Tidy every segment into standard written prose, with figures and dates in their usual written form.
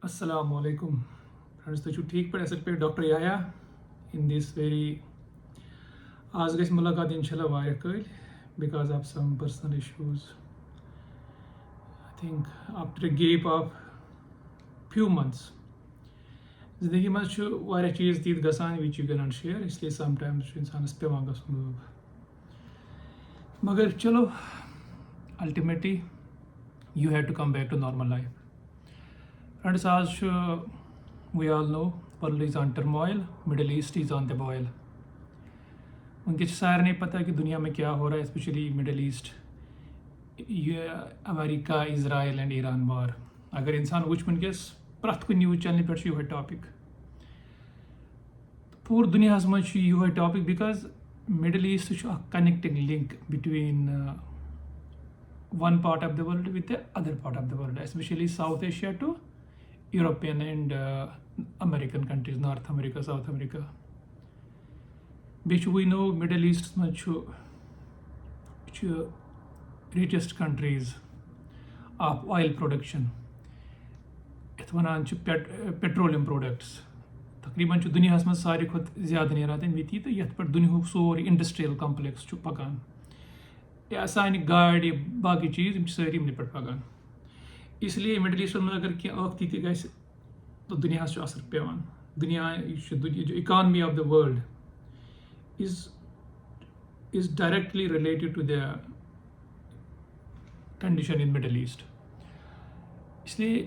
Assalamu alaikum. Friends, तो ठीक पर पे doctor Yahya in this very आज गई मुलाकात इंशाल्लाह वारिया कल because of some personal issues. I think after a gap of few months. जिंदगी में वारिया चीज़ तीत गसान which you cannot share इसलिए sometimes इंसानस पेवान गसन मगर चलो ultimately you had to come back to normal life. Friends, as we all know, world is on turmoil, Middle East is on the boil. उनके सारे नहीं पता कि दुनिया में क्या हो रहा है, specially middle east, America, Israel and Iran war. अगर इंसान वुच वनकस प्रथ कुछ न्यूज चैनल पे यह टॉपिक पूर दुनिया मज यह topic because Middle East connecting link between one part of the world with the other part of the world, specially South Asia to European and American countries, North America, South America. Which we know Middle East much richest countries of oil production. इत वनान petroleum products. तकरीबन दुनिया में सारे खुद ज़्यादा नेरान तमी तो ये दुनिया सोर इंडस्ट्रियल कम्प्लेक्स पकान या सान गाड़ी बाकी चीज़ सारी पे पकान. इसलिए मिडल ईस्ट में अगर क्या ती ग तो दुनिया असर पेवान. दुनिया जो economy of the world is directly related to the condition in middle East. इसलिए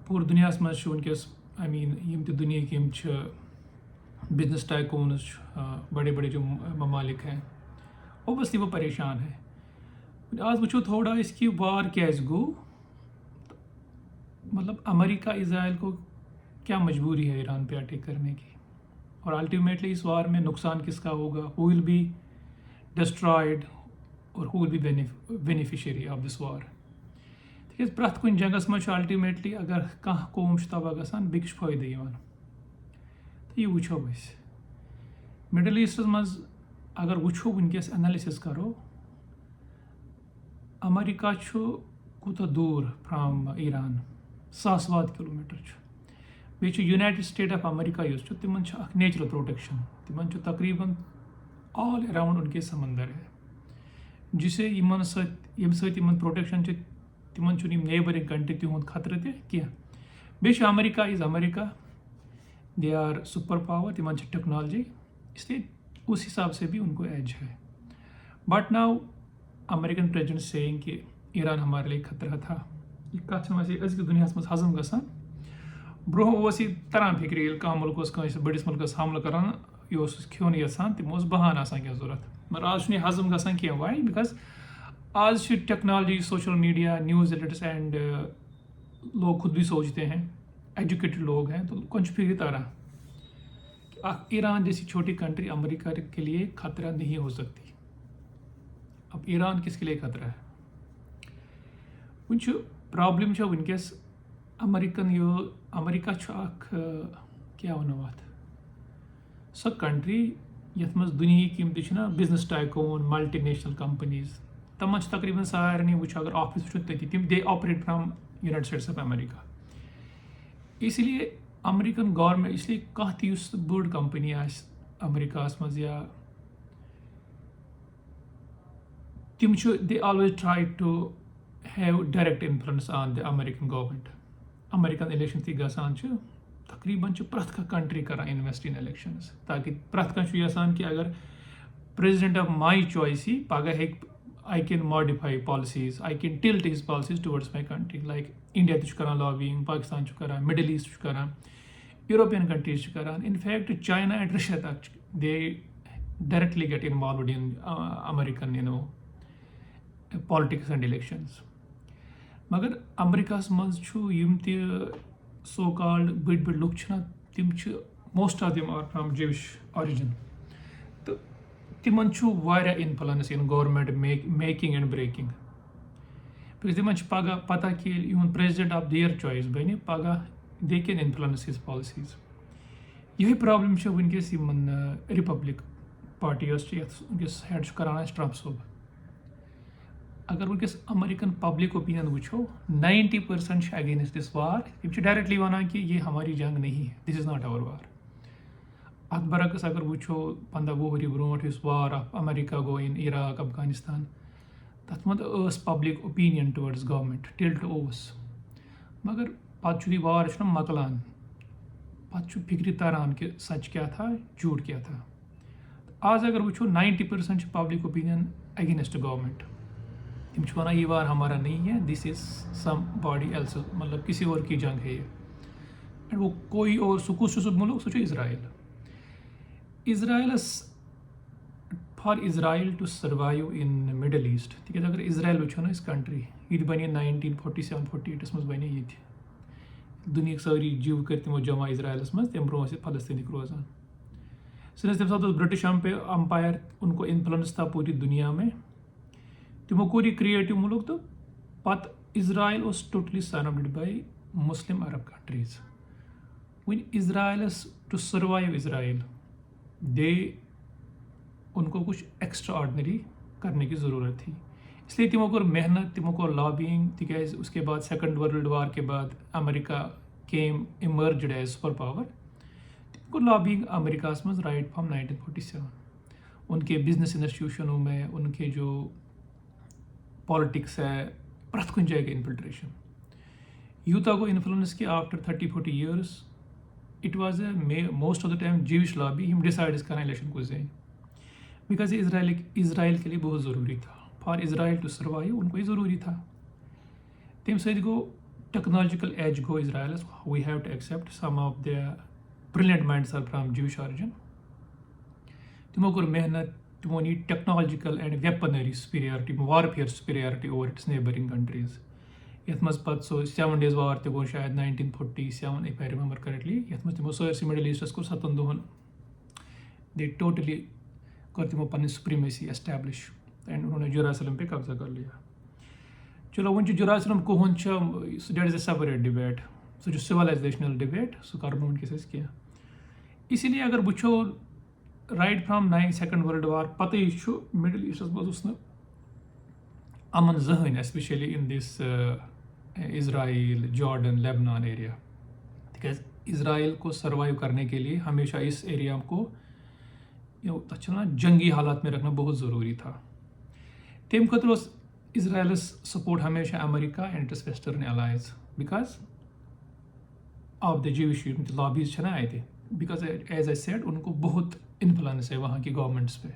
पूरी दुनिया मज वनकस आई मीन यम दुनिया के बिजनेस टाइकून्स बड़े बड़े जो ममालिक हैं ओबसली वो परेशान है. आज वो थोड़ा इसकी वार क्या गो, मतलब अमेरिका इज़राइल को क्या मजबूरी है ईरान पे अटैक करने की, और अल्टीमेटली इस वार में नुकसान किसका होगा, हु विल बी डिस्ट्रॉयड और who will be beneficiary of this वार. तक प्रथ कुन जंगस मज अल्टीमेटली अगर कह कौम तबाह गसान बेकिस फायदे यवान. तो ये वुचो अस मिडल ईस्ट मज अगर वुचो वनकस एनालिसिस करो अमेरिका कूता दूर फ्राम ईरान, सासवाद किलोमीटर. बे यूनाइटेड स्टेट ऑफ अमेरिका तिम नेचुरल प्रोटेक्शन, तिम तकरीबन ऑल अराउंड उनके समंदर है जिसे यम सम प्रोटेक्शन तिम नेबरिंग कंट्री तिहुद खतरे तह. बे America is America, they are super power, तिम टेक्नोलॉजी, इसलिए उस हिसाब से भी उनको एज है. But now American president saying कि ईरान हमारे लिए खतरा था. यह कत अजक दुनिया मज हजम गसान. ब्रोह तरान फिक्र कह मुल्क बड़िस मुल्कस हमल करान यह खोन यसान तमो बहान आसान क्या जरूरत, मगर आज हजम गसान कह. वाई बिकॉज आज technology, social media, news Elets and लोग खुद भी सोचते हैं, एजुकेटेड लोग हैं, तो कुछ फिक्र तरह कि ईरान जैसी छोटी कंट्री अमेरिका के लिए खतरा नहीं हो सकती. अब ईरान किसके लिए खतरा है? वो प्रॉब्लम वनकस अमेरिका क्या वन अत सो कंट्री यथ मज दुनिया की business tycoon, multi national companies, तम तकरीबन सारे वो अगर ऑफिस वो तम they operate from United States of America. इसलिए अमेरिकन गवर्नमेंट, इसलिए कह बड़ कंपनी अमेरिका मज या तिम they always try to have direct influence on the American government. American elections ती गसान तकरीबन प्रथ कंट्री करा इन्वेस्ट इन इलेक्शंस, ताकि प्रथ कह कि अगर प्रेसिडेंट ऑफ माई चॉइस ही पगह हे I can modify policies, I can tilt his policies towards my country. Like India तो लॉबिंग, पाकिस्तान करान, मिडल ईस्ट करान, यूरोपियन कंट्रीज करान. इनफैक्ट चाइना एंड रशिया तक they directly get involved in American politics and elections. मगर America मज so called बड़ लुक तिम मोस्ट ऑफ दिम आर फ्राम जेविश ऑरिजिन. तो तिम influence in government making and breaking. तिम पगह पता कि इहुंद प्रेसिडेंट ऑफ देयर चॉइस बन पगह they can influence his policies. यही प्रॉब्लम वनकस रिपब्लिक पार्टी वनकस हेड करान ट्रम्प सोब. अगर वनकस अमेरिकन पब्लिक ओपिनियन वो 90% अगेंस्ट दिस वार डायरेक्टली वन कि ये हमारी जंग नहीं है, this is not our war. अत बरक्स अगर वो 15-20 वरी ब्रोट war of America go in Iraq Afghanistan, तथ मज public opinion towards government tilt Owens, मगर पे वार मकलान पे फिक्र तरान कि सच क्या था झूठ क्या था। आज अगर वो 90% पब्लिक ओपिनियन अगेंस्ट गवर्नमेंट, तम वन ये वार हमारा नहीं है, this is some body else, मतलब किसी और की जंग है ये। एंड वो कोई और सह मुल्क सह इज़राइल। इज़राइलस for Israel to survive in middle east, तक अगर इज़राइल वो ना इस कंट्री ये बने 1947-48 मज बने ये दुनिया सारी जीव कर तमो जमा इज़राइलस मज, तम ब्रो फलस्तीनिक रोजान। सिंस तम सात ब्रिटिश अम्पायर उनको इन्फ्लुएंस था पूरी दुनिया में, तमो कोर क्रिएटिव मुल्क तो पत Israel was totally surrounded by Muslim Arab countries. वन इज़राइलस टू सर्वाइव इज़राइल दे उनको कुछ एक्स्ट्रा ऑर्डनरी करने की ज़रूरत थी, इसलिए तमो कर मेहनत, तमो कर लॉबिंग, तिकाज उसके बाद सेकंड वर्ल्ड वार के बाद अमेरिका केम इमर्ज्ड एज सुपर पावर, तमो लॉबिंग अमेरिका मज राइट फ्रॉम 1947। उनके बिजनेस इंस्टीट्यूशनों में, उनके जो पॉलिटिक्स है, प्रत कुछ जाएगा इन्फिल्ट्रेशन यूता को इन्फ्लुएंस कि after 30-40 years it was most of the time जीविश lobby him decide कर इलेक्शन को जाए, बिकॉज इज़राइल के लिए बहुत ज़रूरी था। फॉर इज़राइल टू सर्वाइव उनको ही ज़रूरी था। तम सत गो टेक्नोलॉजिकल एज गो Israel, we have to accept some of the brilliant minds are from Jewish origin. तमो कर मेहनत, तमो नी technological and weaponry superiority, warfare superiority over its neighbouring countries. ये मज पे सो 7 डेज वार तो गो शायद 1947 इफ आई रिमेंबर करेक्टली। ये मज तमो सरसी मिडल ईस्टस को 7 दोहन दे टोटली कर तमो पन सुप्रीमेसी एस्टैब्लिश एंड उन्होंने जेरूसलम पे कब्जा कर लिया। चलो वन जेरूसलम कहन that is a separate debate, so civilisational debate so कर वनकस क्या। इसीलिए अगर वो right from second world war पत मिडल ईस्टस मज अमन जहन, especially in this Israel, Jordan, Lebanon area, तिकाज इज़राइल को सर्वाइव करने के लिए हमेशा इस एरिया को जंगी हालात में रखना बहुत ज़रूरी था। तम खतर इज़राइलस सपोर्ट हमेशा America and its western alliance because of the Jewish lobbies ना आए थे, बिकॉज एज आई सेड उनको बहुत इन्फ्लुएंस है वहाँ की गवर्नमेंट्स पे।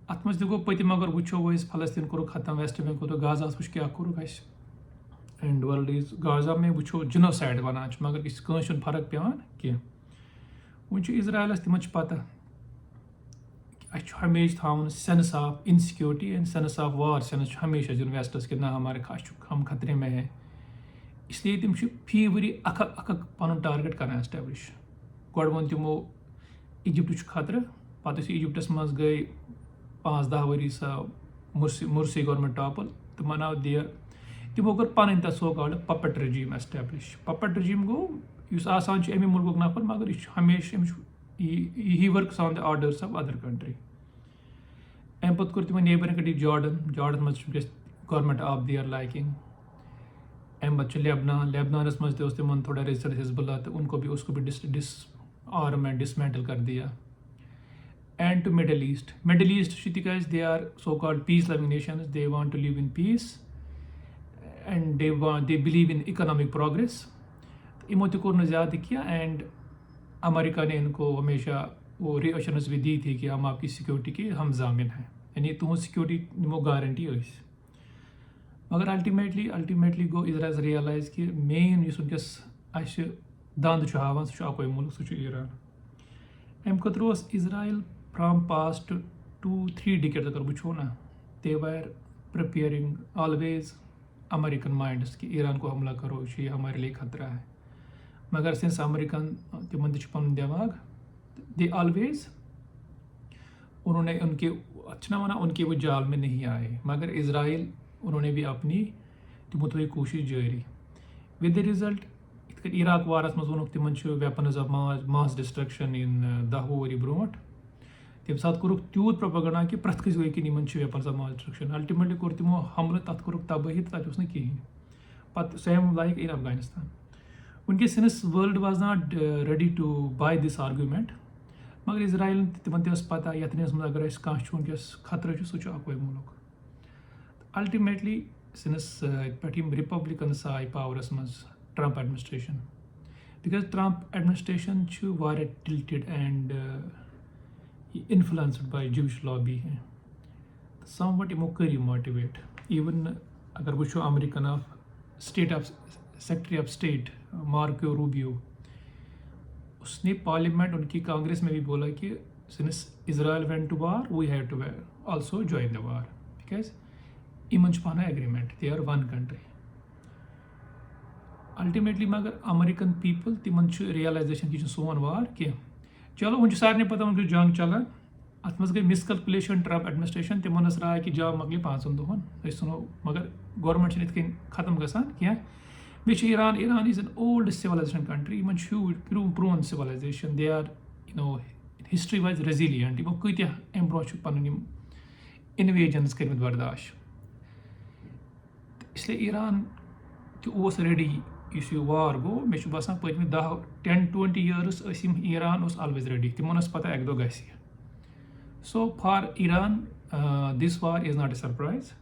अत मज गो पतम अगर वो फलस्तीन कोर खत्म, वेस्ट बैंक तो गाजा वो क्या core and world is Gaza में वो जिनोसाइड वन, मगर किस फर्क पेवान कह। वो इज़राइलस तम पता हमेशा थावन sense of insecurity and sense of war sense हमेशा दिन वेस्टस कि ना हमारे हम खतरे में है, इसलिए तम फी वरी अख पन टारगेट कर एस्टैब्लिश। गो वो तमो इजिप्ट खतरे, पे इजिप्टस मज गई 5-10 वरी सा मुर्सी गवर्नमेंट टॉपल, तो मनाव दियर तमो कर पन तथ so called puppet regime establish. Puppet regime गो अमे मुल्क नफर, मगर यह हमेशा ही works on the orders of other country. अम पे कर तमो नेबरिंग कंट्री जॉर्डन मज गवर्नमेंट ऑफ दियर लाइकिंग। अम पे लेबनानस मज तमन थोड़ा रेजिस्टेंस हिजबुल्लाह, तो उसको भी डिस आर्म एंड डिसमेंटल कर दिया। एंड टू मिडल ईस्ट तिकाज they are so called peace loving nations, they want to live in peace and they believe in economic progress. इमो तो कोर ज़्यादा किया एंड अमेरिका ने इनको हमेशा वो रिएश्योरेंस भी दी थी कि हम आपकी सिक्योरिटी के हम जामिन हैं, यानी तुम सिक्योरिटी निमो गारंटी हो। मगर अल्टीमेटली गो इज़राइल रियलाइज कि मेन वनकस दंद हावान सह अकोई मुल्क सह ईरान। अम खतर इज़राइल फ्राम पास्ट 2-3 डिकेड्स अगर वो ना, they were preparing always American minds कि ईरान को हमला करो, ये हमारे लिए खतरा है। मगर सिंस अमेरिकन तमन पन दिमाग, दे ऑलवेज उन्होंने उनके वो जाल में नहीं आए, मगर इज़राइल उन्होंने भी अपनी तमो थी कोशिश जारी। विद द रिजल्ट इराक वारस मज वोन तमन weapons of mass destruction in 10 worry brought, तम सात कोरुक तूत प्रोपेगेंडा कि प्रथ कस गई कि weapons of mass destruction ultimately कोर तिमो हमले तथ कोरुक तबाही तक कहें पत् सेम लाइक इन अफगानिस्तान वनकस since world was not ready to buy this argument मगर इजराइल तिमन पता यथनस मज अगर कह वनकस खतरे सह अक्वै मुल्क अल्टीमेटली सिंस पे रिपब्लिकन्स आय पावरस मज Trump administration because Trump administration tilted and influenced by Jewish lobby हैं somewhat इमो करी मोटिवेट इवन अगर वो American of state of secretary of state Marco Rubio उसने पार्लियामेंट उनकी कांग्रेस में भी बोला कि since Israel went to war we have to also join the war because इमन पाना agreement they are one country ultimately मगर अमेरिकन पीपल तिमन रियलाइजेशन कि सोन वार कह चलो वो सारे पता वो जंग चलान अत मज गई मिसकलकुलेशन ट्रंप एडमिनिस्ट्रेशन तिमन राय कि जॉब मकल 5 दोहन सुनो मगर गवर्नमेंट इत खत्म गसान क्या बे Iran is an old civilisation country in प्रोन civilisation they are you know history wise resilient in कत्या अम ब्रो पन इन्वेजन्स कर बर्दाश्त इसलिए ईरान तस रेडी इस वार गो मे बसान पत्म 10-20 years ईरान ऑलवेज रेडी तिमन पता एक दो गस so for Iran this war is not a surprise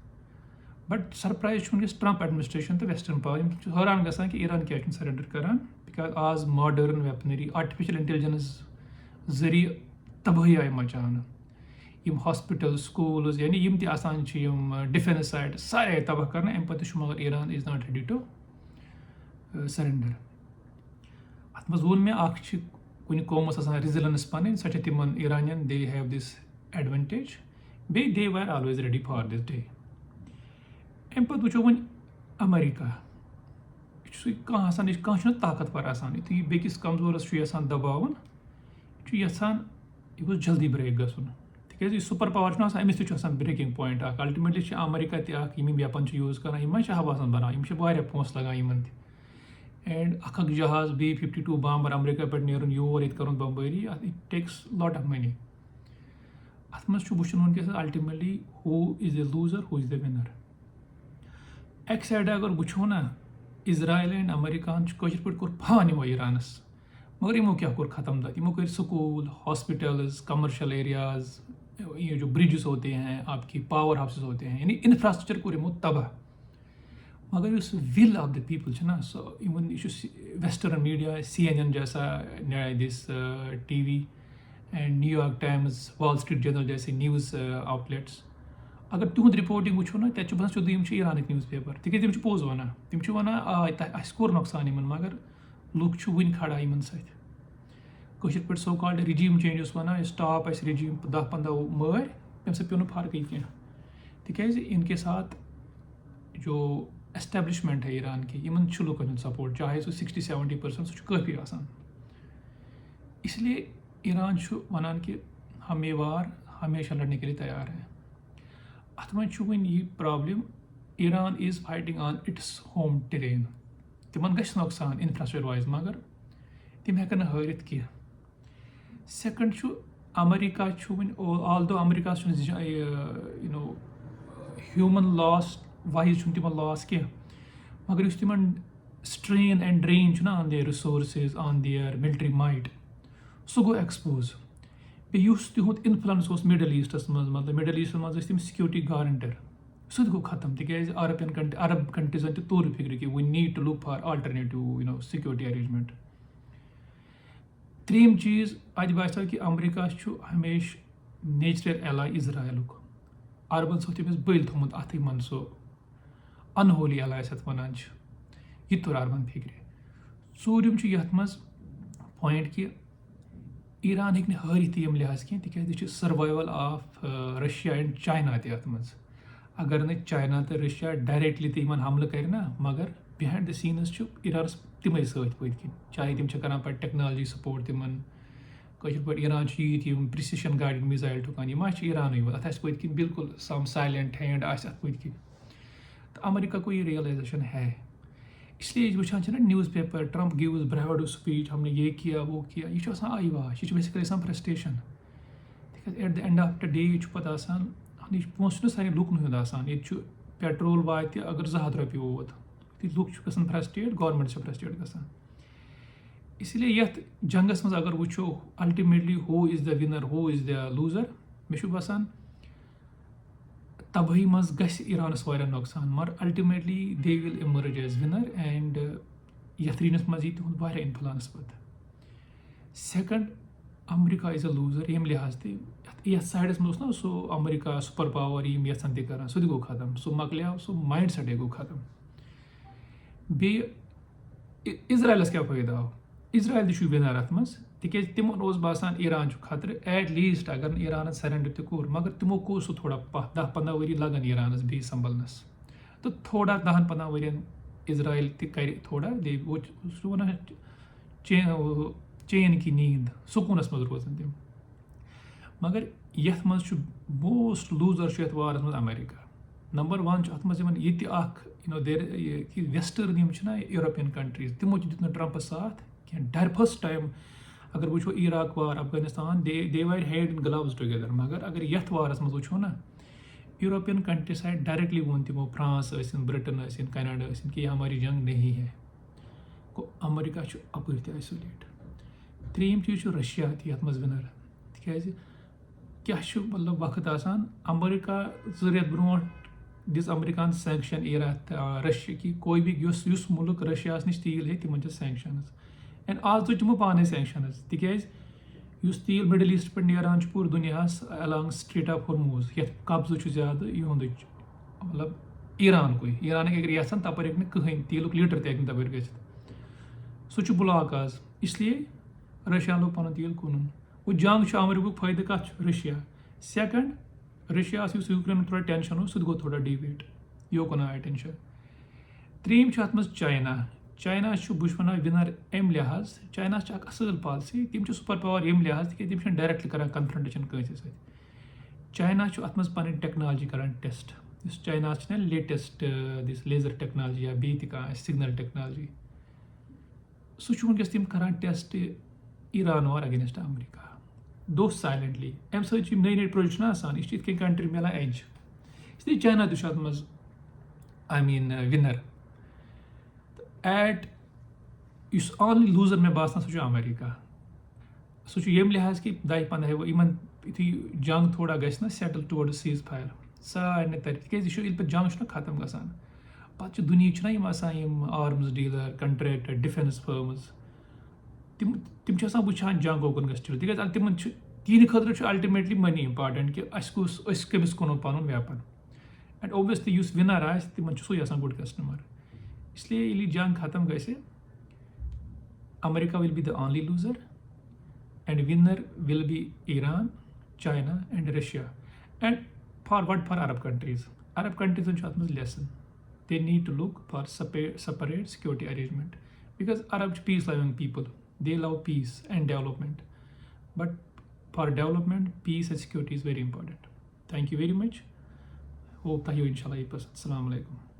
but surprise वनकस ट्रंप एडमिनिस्ट्रेशन तो वेस्टर्न पावर हैरान गसान कि ईरान क्या सरेंडर करान बिकॉज आज मॉडर्न वेपनरी आर्टिफिशियल इंटेलिजेंस जरिए तबाही आय मचान हॉस्पिटल स्कूल्स यानी डिफेंस साइड सारे तबाह कर अम पे मगर Iran is not ready to surrender अत मज वो मे कुन कौमस रिजिलेंस पन सो तिमन Iranian they have this advantage बे they were always ready for this day अम पे वो वन अमेरिका कह ताकतवर आसान यु बेकिस कमजोरस दबावन यहान यह जल्दी ब्रेक गसन तिक सुपर पावर अमिस तक ब्रेकिंग पॉइंट अल्टीमेटली अमेरिका तपन यूज कर हवासन बनान पोस लगान एंड अख जहाज B-52 बम्बर अमेरिका पे नीर योर ये बम्बरी it takes lot of money अत मज वुचन ultimately who is the loser who is the winner एक साइड अगर वो ना इजराइल एंड अमेरिका पे कोर फान यमो ईरानस मगर यमो क्या कोर खत्म तक यमो कर स्कूल हॉस्पिटल्स कमर्शियल एरियाज ये जो ब्रिजेस होते हैं आपकी पावर हाउसेस होते हैं यानी इंफ्रास्ट्रक्चर कोर यमो तबाह मगर उस विल ऑफ द पीपल ना so even western media CNN जैसा this TV and New York times wall street journal जैसे न्यूज़ आउटलेट्स अगर तुंद रिपोर्टिंग वो ना तक बस ईरान न्यूज़ पेपर तिक तम पोज वन तम वन कोर नुकसान मगर लुक वन खड़ा इन सर पे so called regime change one stop regime 10-15 मर तम पे पे फर्क कह तिक इनके साथ जो एस्टेब्लिशमेंट है ईरान की इन लुकन सपोर्ट चाहे सो 60-70% सह काफ़ी आसान इसलिए ईरान वनान कि हम ये वार हमेशा लड़ने के लिए तैयार है अत मन वन यह problem Iran is fighting on its home terrain तिमन गश नुकसान इंफ्रास्ट्रक्चर वाइज मगर तम हेकन हारित कह सेकंड अमेरिका वन although America you know human loss wise तिम लॉस कह मगर तिमन strain and drain on their resources on their military might so गो एक्सपोज तिहुद इन्फ्लुएंस मिडल ईस्टस मतलब मिडल ईस्ट मज तम सिक्योरिटी गारंटर सह गो खत्म तिक अरब कंट्रीजन तोर फिक्र कि we need to look for alternative you know security arrangement त्रीम चीज़ अत बो कि अमेरिका हमेश नेचुरल एलाई इजराइल अरबन सो तमिस बल थोमुत अथ मन सो अनहोली एलायस वन यह तुर अरबन फिक्र चूरिम यथ मज पॉइंट कि ईरान हेक हारित यम लिहाज कह तिक survival of Russia and China तथ मज अगर न चाइना तो रशिया डायरेक्टली तो इन हमल कर मगर बिहाइंड द सीनस ईरान तमें सत्कन चाहे तम कर पे टेक्नोलॉजी सपोर्ट तिमन पे ईरान यीत प्रिसिशन गाइडेड मिसाइल ठुकान यह ईरान अत पत्कन बिल्कुल सम साइलेंट हैंड अत पत्कन तो अमेरिका को ये रियलाइजेशन है इसलिए वो ना newspaper Trump gives bravado speech हमने ये किया वो किया यह आई वाश यह basically frustration at the end of the day पता यह पोस सारे लुकन हुंद आसान ये पेट्रोल वात अगर 200 रॉपिय वोत लुक गसान फ्रस्ट्रेट गवर्नमेंट फ्रस्ट्रेट गसान इसलिए यथ जंगस मज अगर वो ultimately who is the winner who is the loser मे बसान तबाही मज गस ईरानस वारिया नुकसान मगर ultimately they will emerge as winner and यथ रीनस मज यह तुंद वारिया इन्फ्लुएंस पे second America is a loser ये लिहाज ये साइडस में ना सो अमेरिका सुपर पावर यम यहान तक सह गो खत्म सो मकलिया सो माइंड सेटे गो खत्म बे इजराइलस क्या फ़ायदा आव इजराइल तु विनर अत मज तिक तिमन बासान ईरान खतर एट लीस्ट अगर ईरान सरेंडर तोर मगर तिमो को सह थोड़ा 10-15 वरी लगन ईरानस बे संभलनस तो थोड़ा 10-15 वरियन इजराइल कर थोड़ा दे वो वन चैन की नींद सुकूनस मज रोजन तम मगर यथ मज मोस्ट लूजर यथ वारस मज अमेरिका नंबर 1 अत मज वेस्टर्न यूरोपियन कंट्रीज तिमो दित ट्रंपस साथ क्या डर फर्स्ट टाइम अगर वो Iraq war Afghanistan they were hand in gloves together मगर अगर यथ वारस मज वो ना यूरोपियन कंट्रीज आए डायरेक्टली वोन तिमो फ्रांस ब्रिटेन कनाडा कि हमारी जंग नहीं है को अमेरिका अपर आइसोलेट त्रीम चीज रशिया यथ मज विनर तिक क्या मतलब वक्त आसान अमेरिका 2 रेत bro this America sanction Russia की कोई भी युस मुल्क रशिया नश तील है तिमन सैंक्शन एंड आज तो तिमो पाने सैंक्शन तिक तील मिडल ईस्ट पे नीरान पूरे दुनिया अलॉन्ग स्ट्रेट ऑफ हॉर्मूज ये कब्ज ज्यादा युंद मतलब ईरान को ईरान अगर यहां तपर हे कहें तीलुक लीटर तक तपर ग सह ब्लॉक आज इसलिए रशिया लोग पन तील कुन वो जंग अमेरिका फायदे कत रशिया सेकंड रशिया यूक्रेन थोड़ा टेंशन हो सह गो थोड़ा डिवेट योकुन आए टेंशन त्रीम अत मज चाइना चाइना बुश वन विनर अम लिहाज चाइना असल पॉलिसी तम सुपर पावर यम लिहाज तम डायरेक्टली कर कन्फ्रंटेशन कंस सत चाइना अत मज पन टेक्नोलॉजी कर test China latest this laser technology या बे सिग्नल टेक्नोलॉजी सह वनकस तम कर test Iran war against America दो साइलेंटली अम सत नई नई प्रोजेक्ट आसान यह कंट्री मिलान एज इसलिए चाइना तत मज आई मीन विनर एट इस ऑनली लूजर में बासान सह अमेरिका सह यम लिहाज कि 10-15 इन जंग थोड़ा गना सेटल टुवर्ड सीज फायर सारे तरफ तक जंग ना खत्म गसान पे दुनिया arms dealer contractor defence firms तम वुचान जंग ओकुन गल तिक तिमन तीन खतर अल्टीमेटली मनी इंपॉर्टेंट कि कमिस कुन पन वेपन एंड ओबियसली विनर आ तिमन सह गुड कस्टमर इसलिए ये जंग खत्म गए America will be the only loser and winner will be Iran China and Russia and forward for Arab countries अत मज lesson they need to look for separate security arrangement because Arab peace loving people they love peace and development but for development peace and security is very important. Thank you very much. Hope that you inshallah. Assalamu alaikum.